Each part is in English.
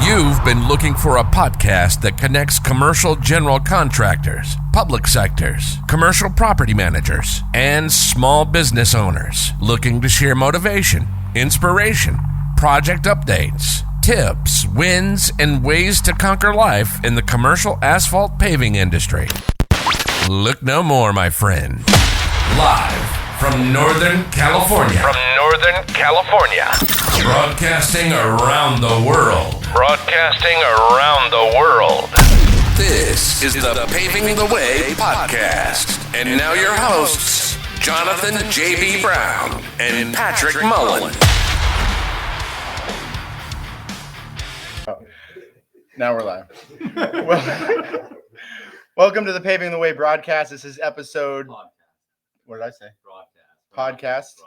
You've been looking for a podcast that connects commercial general contractors, public sectors, commercial property managers, and small business owners looking to share motivation, inspiration, project updates, tips, wins, and ways to conquer life in the commercial asphalt paving industry. Look no more, my friend. Live from Northern California. Broadcasting around the world. This is the Paving the Way Podcast. And now your hosts, Jonathan J.B. Brown and Patrick Mullen. Now we're live. Welcome to the Paving the Way broadcast. This is episode... What did I say? Podcast.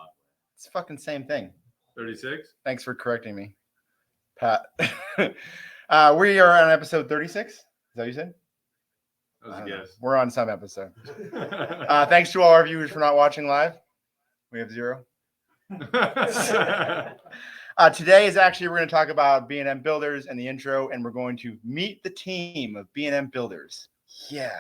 It's the fucking same thing. 36? Thanks for correcting me, Pat. We are on episode 36. Is that what you said? That was a guess. We're on some episode. Thanks to all our viewers for not watching live. We have 0. Today is actually, we're going to talk about B&amp builders and the intro, and we're going to meet the team of B&amp builders. Yeah.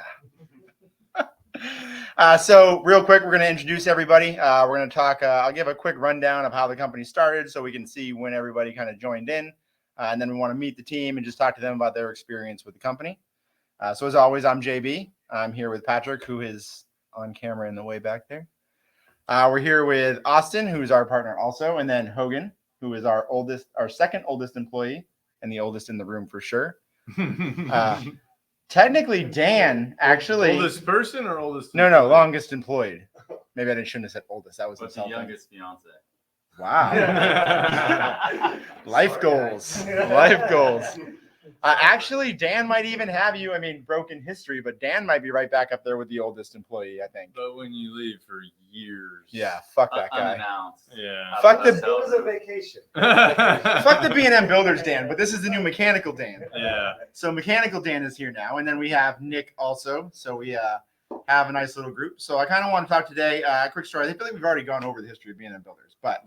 So real quick, we're going to introduce everybody. We're going to talk, I'll give a quick rundown of how the company started so we can see when everybody kind of joined in. And then we want to meet the team and just talk to them about their experience with the company. So as always, I'm JB. I'm here with Patrick, who is on camera in the way back there. We're here with Austin, who's our partner also, and then Hogan, who is our second oldest employee and the oldest in the room for sure. Technically, Dan, actually... Oldest person or oldest? No, longest employed. Maybe I shouldn't have said oldest. That was the youngest fiance. Wow. Life goals. Actually, Dan might even have you, broken history, but Dan might be right back up there with the oldest employee, I think. But when you leave for years. Yeah, fuck that guy. Unannounced. Yeah. Fuck the... It was a vacation. Fuck the B&amp builders, Dan, but this is the new mechanical Dan. Yeah. So mechanical Dan is here now, and then we have Nick also. So we have a nice little group. So I kind of want to talk today, quick story. I feel like we've already gone over the history of B&amp builders, but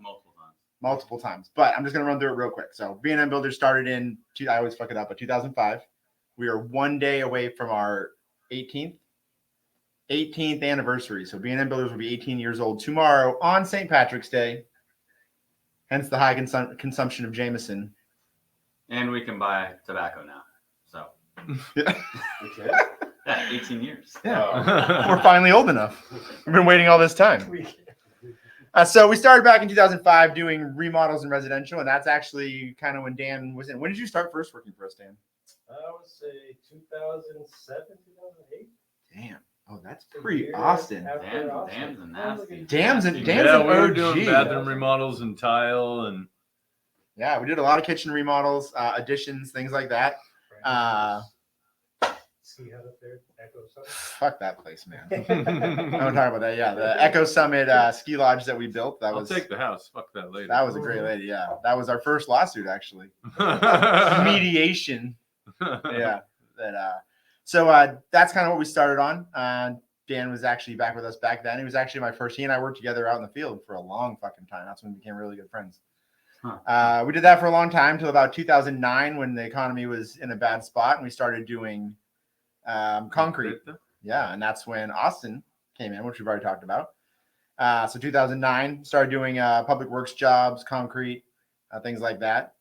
multiple times. But I'm just going to run through it real quick. So B&amp builders started in, I always fuck it up, but 2005. We are one day away from our 18th anniversary. So B&amp builders will be 18 years old tomorrow on St. Patrick's Day. Hence the high consumption of Jameson. And we can buy tobacco now. So. Yeah. Okay. Yeah, 18 years. Yeah. We're finally old enough. We've been waiting all this time. So we started back in 2005 doing remodels and residential, and that's actually kind of when Dan was in. When did you start first working for us, Dan? I would say 2007, 2008. Damn. Oh, that's pre-Austin. Dan's a nasty. Dan's an we were OG. doing bathroom remodels and tile and. Yeah, we did a lot of kitchen remodels, additions, things like that. Ski hut up there, Echo Summit. Fuck that place, man. I don't talk about that. Yeah, the Echo Summit ski lodge that we built. I'll take the house. Fuck that lady. That was a great lady. Yeah, that was our first lawsuit actually. Mediation. Yeah. So that's kind of what we started on. Dan was actually back with us back then. He was actually my first. He and I worked together out in the field for a long fucking time. That's when we became really good friends. We did that for a long time till about 2009 when the economy was in a bad spot and we started doing concrete. Yeah, and that's when Austin came in, which we've already talked about. So 2009, started doing public works jobs, concrete, things like that.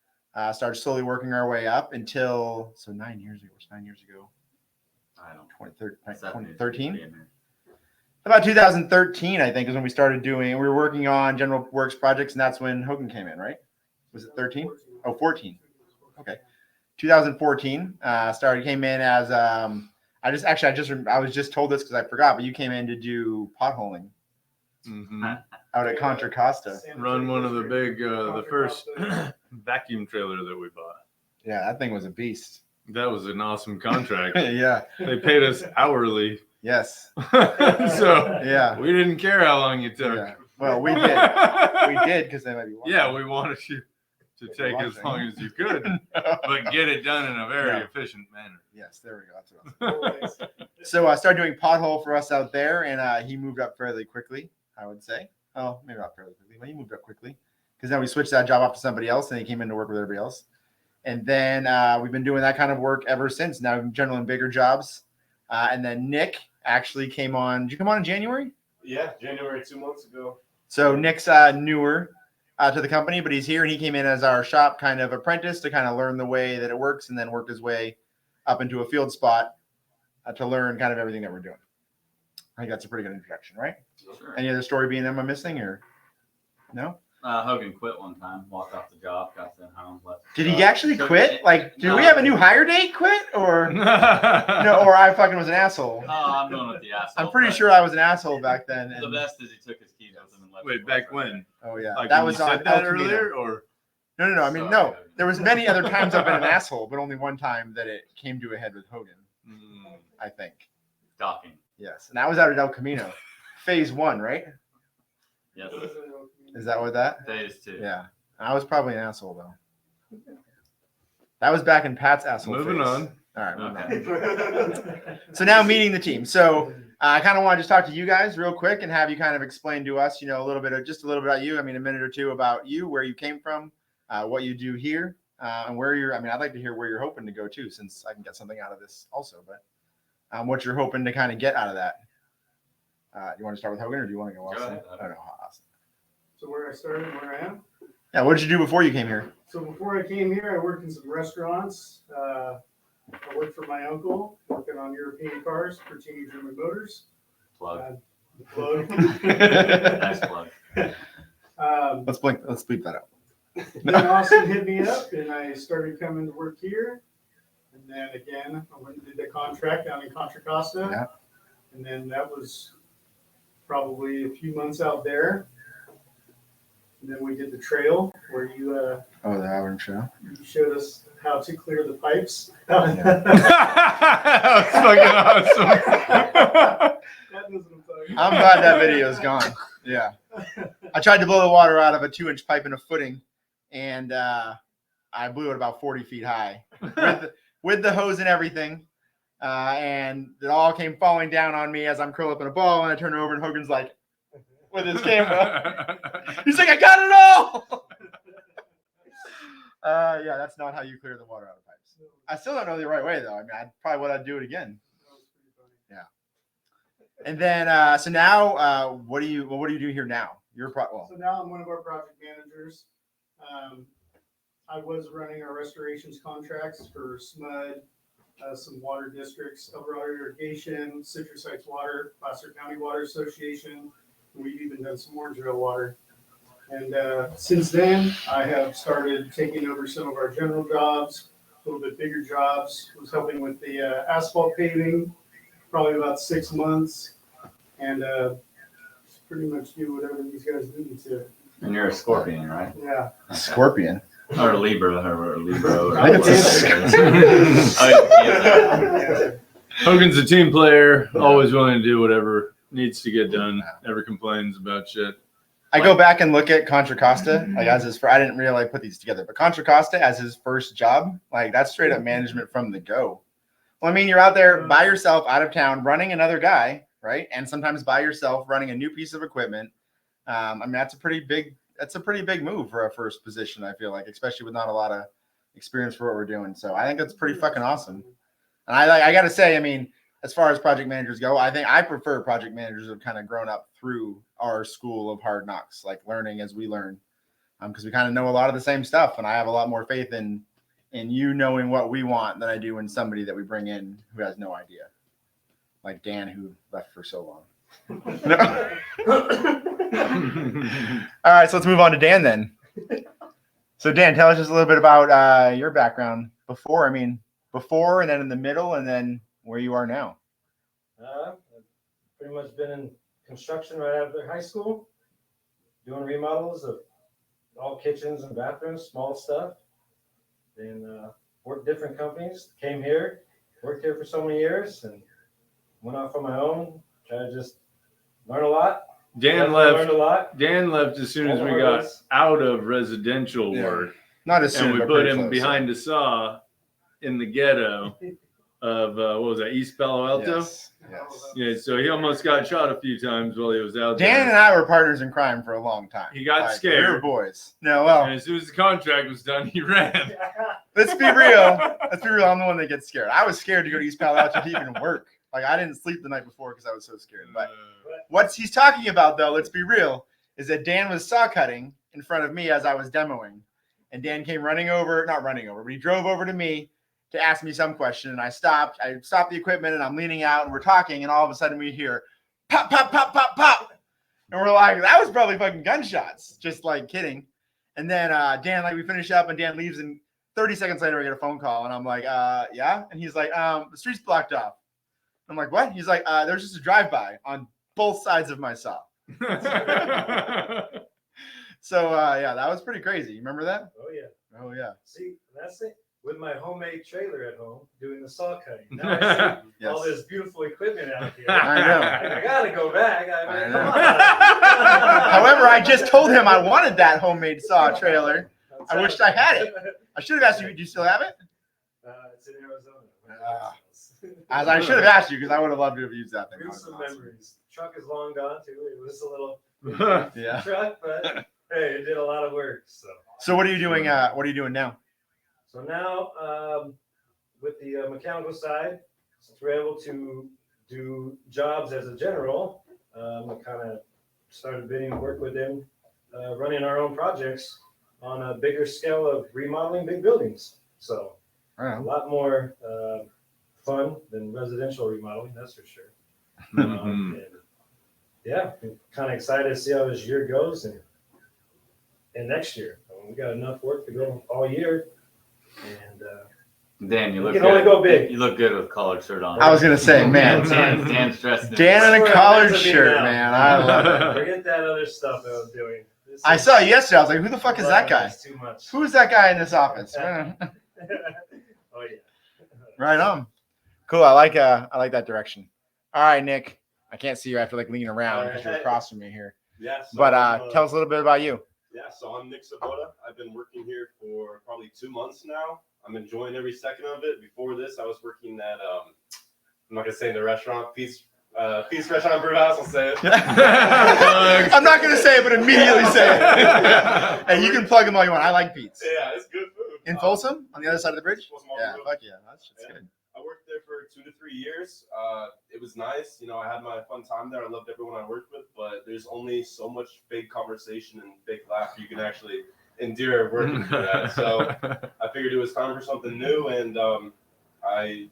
Started slowly working our way up until 9 years ago. What's 9 years ago? I don't know. 2013. About 2013, I think, is when we started doing. We were working on general works projects, and that's when Hogan came in, right? Was it 13? Oh, 14. Okay. 2014 came in as I was just told this because I forgot, but you came in to do potholing out at Contra Costa. Run one of the big, the first vacuum trailer that we bought. Yeah, that thing was a beast. That was an awesome contract. Yeah. They paid us hourly. Yes. So yeah, we didn't care how long you took. Yeah. Well, we did. We did because they might be watching. Yeah, we wanted you to take as long as you could, but get it done in a very efficient manner. Yes, there we go. That's what So I started doing pothole for us out there, and he moved up fairly quickly, I would say. Oh, maybe not fairly quickly, but he moved up quickly because then we switched that job off to somebody else, and he came in to work with everybody else. And then we've been doing that kind of work ever since. Now we've been generally in bigger jobs. And then Nick actually came on. Did you come on in January? Yeah, January 2 months ago. So Nick's newer to the company, but he's here and he came in as our shop kind of apprentice to kind of learn the way that it works and then work his way up into a field spot to learn kind of everything that we're doing. I think that's a pretty good introduction, right? Sure. Any other story B&M I'm missing or no? Hogan quit one time, walked off the job, got sent home. Left Did he actually quit? Like, do we have a new hire date quit or no? Or I fucking was an asshole. Oh, I'm going with the asshole. I'm pretty sure I was an asshole back then. The best is he took his keys with him and left. Wait, back when? Oh yeah, Like that when was you on said that El Camino. earlier, or No. I mean, Sorry. no. There was many other times I've been an asshole, but only one time that it came to a head with Hogan. I think. Docking. Yes, and that was out at El Camino, phase 1, right? Yes. Is that what that? Phase 2. Yeah, I was probably an asshole though. That was back in Pat's asshole. moving phase. on. All right. Moving Okay. on. So now meeting the team. So I kind of want to just talk to you guys real quick and have you kind of explain to us, a little bit about you. I mean, a minute or two about you, where you came from, what you do here, and where you're. I mean, I'd like to hear where you're hoping to go to, since I can get something out of this also. But what you're hoping to kind of get out of that. You want to start with Hogan, or do you want to go? Go ahead. I don't know. Awesome. So where I started, where I am. Yeah. What did you do before you came here? So before I came here, I worked in some restaurants. I worked for my uncle, working on European cars for Teenage German Motors. Plug. Plug. Nice plug. Let's bleep that out. Then Austin hit me up, and I started coming to work here. And then again, I went and did the contract down in Contra Costa. Yeah. And then that was probably a few months out there. And then we did the trail where you The Auburn show. you showed us how to clear the pipes. That was fucking awesome. That was what I'm talking I'm glad that video is gone. Yeah. I tried to blow the water out of a 2-inch pipe in a footing, and I blew it about 40 feet high with the hose and everything. And it all came falling down on me as I'm curled up in a ball, and I turn over, and Hogan's like, with his camera. He's like, I got it all. Yeah, that's not how you clear the water out of pipes. I still don't know the right way, though. I mean, I probably would I'd do it again. Yeah. And then, so now, what do you do here now? So now I'm one of our project managers. I was running our restorations contracts for SMUD, some water districts, Eldorado Irrigation, Citrus Heights Water, Placer County Water Association. We've even done some more drill water. And since then, I have started taking over some of our general jobs, a little bit bigger jobs. Was helping with the asphalt paving, probably about 6 months. And just pretty much do whatever these guys need me to. And you're a scorpion, right? Yeah. Scorpion. Or Libra, or Libra. I think it's Yeah. Hogan's a team player, always willing to do whatever needs to get done. Never complains about shit. I go back and look at Contra Costa, like as his. I didn't really put these together, but Contra Costa as his first job, like that's straight up management from the go. Well, I mean, you're out there by yourself, out of town, running another guy, right? And sometimes by yourself, running a new piece of equipment. I mean, that's a pretty big move for a first position. I feel like, especially with not a lot of experience for what we're doing. So I think that's pretty fucking awesome. And I got to say, I mean, as far as project managers go, I think I prefer project managers who have kind of grown up through our school of hard knocks, like learning as we learn, because we kind of know a lot of the same stuff. And I have a lot more faith in you knowing what we want than I do in somebody that we bring in who has no idea, like Dan, who left for so long. All right, so let's move on to Dan then. So Dan, tell us just a little bit about your background before, and then in the middle, and then where you are now. I've pretty much been in construction right after high school, doing remodels of all kitchens and bathrooms, small stuff. Then worked different companies, came here, worked here for so many years, and went off on my own, tried to just learn a lot. Dan Learned a lot. Dan left as soon as we got out of residential work. Not as soon, And we but put pretty him close, behind a saw in the ghetto of what was that, East Palo Alto? Yes. Yeah, so he almost got shot a few times while he was out Dan there. and I were partners in crime for a long time. He got We scared. were boys. No, well, And as soon as the contract was done, he ran. let's be real. Let's be real. I'm the one that gets scared. I was scared to go to East Palo Alto to even work. Like, I didn't sleep the night before because I was so scared. But what he's talking about, though, let's be real, is that Dan was saw cutting in front of me as I was demoing. And Dan came not running over, but he drove over to me to ask me some question. And I stopped the equipment and I'm leaning out and we're talking. And all of a sudden we hear pop, pop, pop, pop, pop. And we're like, that was probably fucking gunshots. Just like kidding. And then Dan, like we finish up and Dan leaves and 30 seconds later I get a phone call and I'm like, yeah. And he's like, the street's blocked off. I'm like, what? He's like, there's just a drive-by on both sides of my saw. So yeah, that was pretty crazy. You remember that? Oh, yeah. Oh yeah. See, that's it. With my homemade trailer at home, doing the saw cutting. Now I see Yes. all this beautiful equipment out here. I know. I gotta go back. I mean, I come know. on. However, I just told him I wanted that homemade saw trailer. I wished I had it. I should have asked you, do you still have it? It's in Arizona. As I should have asked you because I would have loved to have used that thing. That was Some awesome. memories. Truck is long gone too. It was a little Yeah. truck, but hey, it did a lot of work. So what are you doing? What are you doing now? So now, with the mechanical side, since we're able to do jobs as a general, I kind of started bidding work with them, running our own projects on a bigger scale of remodeling big buildings. So a lot more fun than residential remodeling, that's for sure. And yeah, I'm kind of excited to see how this year goes and next year. We got enough work to go all year. And Dan, you we look can good. only go big. You look good with collared shirt on. I was gonna say, man, Dan's dressed in Dan in a That's collared where it's meant to be shirt, now. man. I love it. Forget that other stuff I was doing. I saw you yesterday. I was like, who the fuck is that guy? Too much. Who is that guy in this office? Oh yeah. Right on. Cool. I like that direction. All right, Nick. I can't see you. I have to like lean around because you're across from me here. Yeah. So But tell us a little bit about you. Yeah, so I'm Nick Sabota. I've been working here for probably 2 months now. I'm enjoying every second of it. Before this, I was working at I'm not gonna say in the restaurant, Peace Restaurant Brew House. I'll say it. I'm not gonna say it, but immediately say it. Hey, you can plug them all you want. I like Pete's. Yeah, it's good food. In Folsom, on the other side of the bridge. Folsom on Yeah, the road. fuck yeah, that's Yeah. good. I worked there for 2 to 3 years. It was nice. You know, I had my fun time there. I loved everyone I worked with, but there's only so much big conversation and big laughter you can actually endure working through that. So I figured it was time for something new, and I,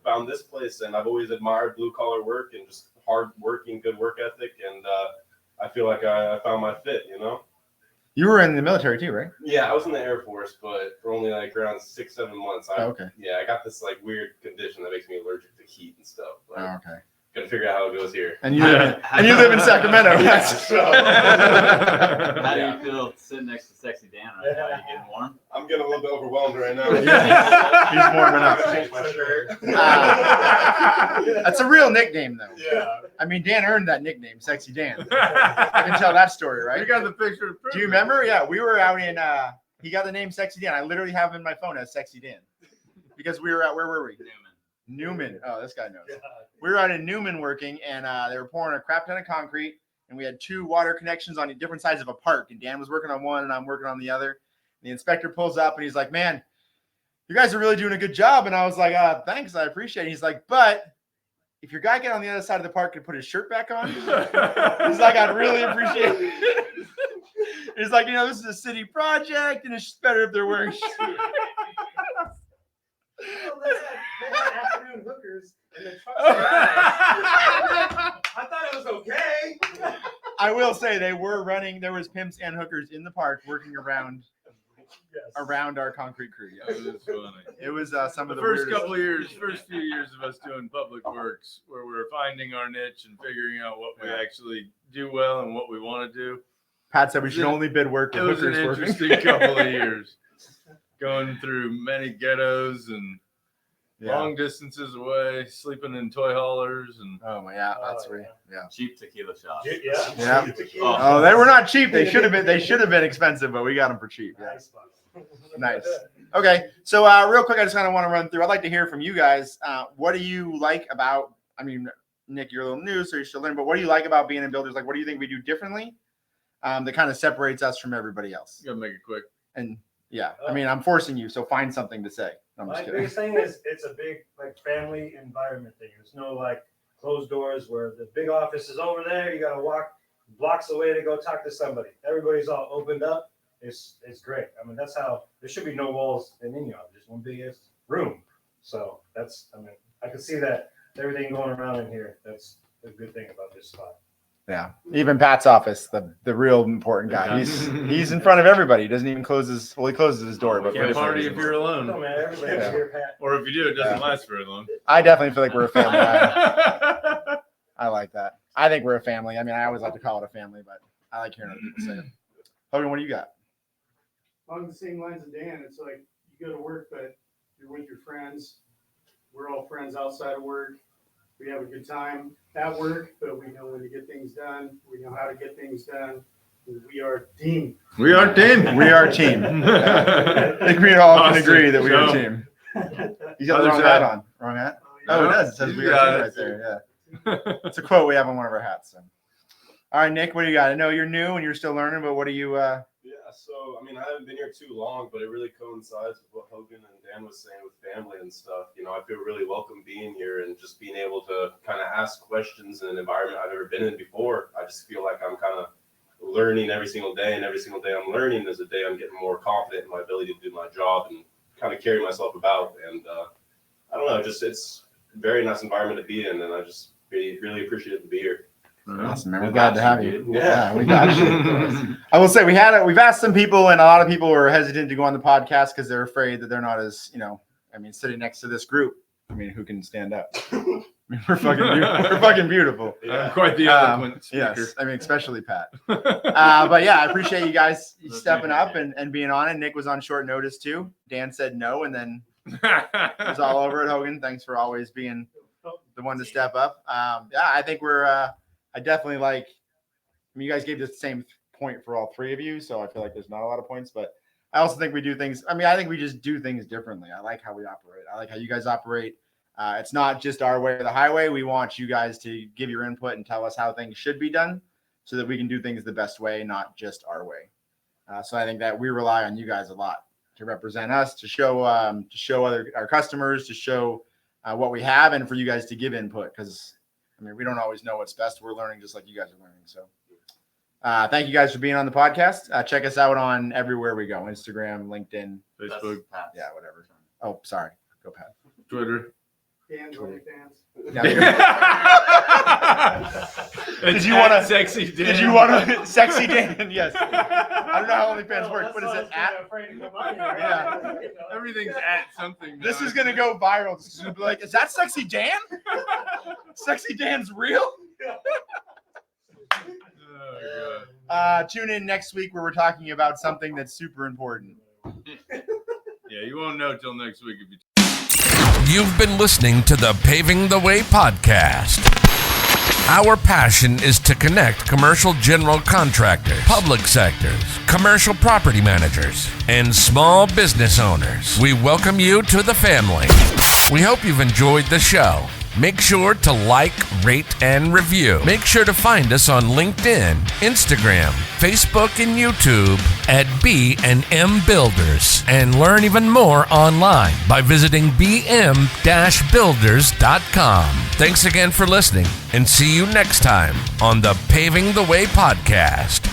found this place, and I've always admired blue collar work and just hard working, good work ethic, and I feel like I found my fit. You were in the military too, right? Yeah, I was in the Air Force, but for only like around 6-7 months. Okay. Yeah, I got this like weird condition that makes me allergic to heat and stuff. Like, Okay. gotta figure out how it goes here. And you live in Sacramento. Yeah, That's- so- How do Yeah. you feel sitting next to Sexy Dan right now? Are you getting warm? I'm getting a little bit overwhelmed right now. He's warming up. Change my shirt. That's a real nickname, though. Yeah. I mean, Dan earned that nickname, Sexy Dan. I can tell that story, right? You got the picture to prove Do you it. remember? Yeah, we were out in. He got the name Sexy Dan. I literally have him in my phone as Sexy Dan because we were at. Where were we? Newman. Oh, this guy knows. We were out in Newman working, and they were pouring a crap ton of concrete, and we had 2 water connections on different sides of a park, and Dan was working on one, and I'm working on the other. The inspector pulls up, and he's like, "Man, you guys are really doing a good job." And I was like, "Thanks, I appreciate it." He's like, "But if your guy get on the other side of the park and put his shirt back on," he's like, "I'd really appreciate it." He's like, "This is a city project, and it's just better if they're wearing shirts." Well, they had afternoon hookers in the truck. I thought it was okay. I will say they were running. There was pimps and hookers in the park working around our concrete crew. That Yes. was funny. It was some The of the first weirdest. first few years of us doing public works, where we're finding our niche and figuring out what we actually do well and what we want to do. Pat said we should only bid work It with was an hookers working. interesting couple of years, going through many ghettos and Yeah. long distances away, sleeping in toy haulers, and Oh my, yeah, that's Oh, right. Yeah. Cheap tequila shops. Yeah. Yeah. Oh. Oh, they were not cheap. They should have been. They should have been expensive, but we got them for cheap. Yeah. Nice. Nice. Okay, so real quick, I just kind of want to run through. I'd like to hear from you guys. What do you like about? I mean, Nick, you're a little new, so you're still learning. But what do you like about being in builders? Like, what do you think we do differently that kind of separates us from everybody else? You gotta make it quick. And yeah, I mean, I'm forcing you, so find something to say. No, I'm My just kidding. biggest thing is it's a big like family environment thing. There's no like closed doors where the big office is over there. You gotta walk blocks away to go talk to somebody. Everybody's all opened up. It's great. I mean, that's how there should be no walls in any office, just one big room. So that's, I mean, I can see that everything going around in here. That's a good thing about this spot. Yeah, even Pat's office, the real important guy. He's in front of everybody. He doesn't even close his. Well, he closes his door, but Can't party if you're No, alone. man, everybody's Yeah. here, Pat. Or if you do, it doesn't last very long. I definitely feel like we're a family. I like that. I think we're a family. I mean, I always like to call it a family, but I like hearing other people say it. Hogan, what do you got? Along the same lines as Dan, it's like you go to work, but you're with your friends. We're all friends outside of work. We have a good time at work, but we know when to get things done. We know how to get things done. We are a team. We are team. We are a team. I think we all can agree that we are a team. You got the wrong hat on. Wrong hat? Oh, it does. It says we are a team right there. Yeah. It's a quote we have on one of our hats. So. All right, Nick, what do you got? I know you're new and you're still learning, but what do you Yeah, so I mean, I haven't been here too long, but it really coincides with what Hogan and Dan was saying with family and stuff. You know, I feel really welcome being here and just being able to kind of ask questions in an environment I've never been in before. I just feel like I'm kind of learning every single day, and every single day I'm learning is a day I'm getting more confident in my ability to do my job and kind of carry myself about. And I don't know, just it's a very nice environment to be in, and I just really appreciate to be here. Awesome, man. We're glad to have you. Yeah. We got you. I will say we've asked some people, and a lot of people were hesitant to go on the podcast because they're afraid that they're not as, I mean, sitting next to this group. I mean, who can stand up? I mean, we're fucking beautiful. I'm quite the eloquent speaker. Yes, I mean, especially Pat. But yeah, I appreciate you guys stepping up and being on it. Nick was on short notice too. Dan said no, and then it was all over it. Hogan, thanks for always being the one to step up. Yeah, I think I definitely like. I mean, you guys gave the same point for all three of you, so I feel like there's not a lot of points. But I also think we do things. I mean, I think we just do things differently. I like how we operate. I like how you guys operate. It's not just our way or the highway. We want you guys to give your input and tell us how things should be done, so that we can do things the best way, not just our way. So I think that we rely on you guys a lot to represent us, to show our customers, to show what we have, and for you guys to give input, because I mean, we don't always know what's best. We're learning just like you guys are learning. So thank you guys for being on the podcast. Check us out on everywhere we go. Instagram, LinkedIn, Facebook, yeah, whatever. Oh, sorry. Go Pat. Twitter. Dan's OnlyFans. Did you want to sexy Dan? Did you want to sexy Dan? Yes. I don't know how OnlyFans works. What is it? Yeah. Everything's at something. This now. is gonna go viral. It's gonna be like, is that sexy Dan? Sexy Dan's real? Oh, God. Tune in next week where we're talking about something that's super important. Yeah, you won't know till next week if you. You've been listening to the Paving the Way podcast. Our passion is to connect commercial general contractors, public sectors, commercial property managers, and small business owners. We welcome you to the family. We hope you've enjoyed the show. Make sure to like, rate, and review. Make sure to find us on LinkedIn, Instagram, Facebook, and YouTube at B&M Builders, and learn even more online by visiting bm-builders.com. Thanks again for listening, and see you next time on the Paving the Way podcast.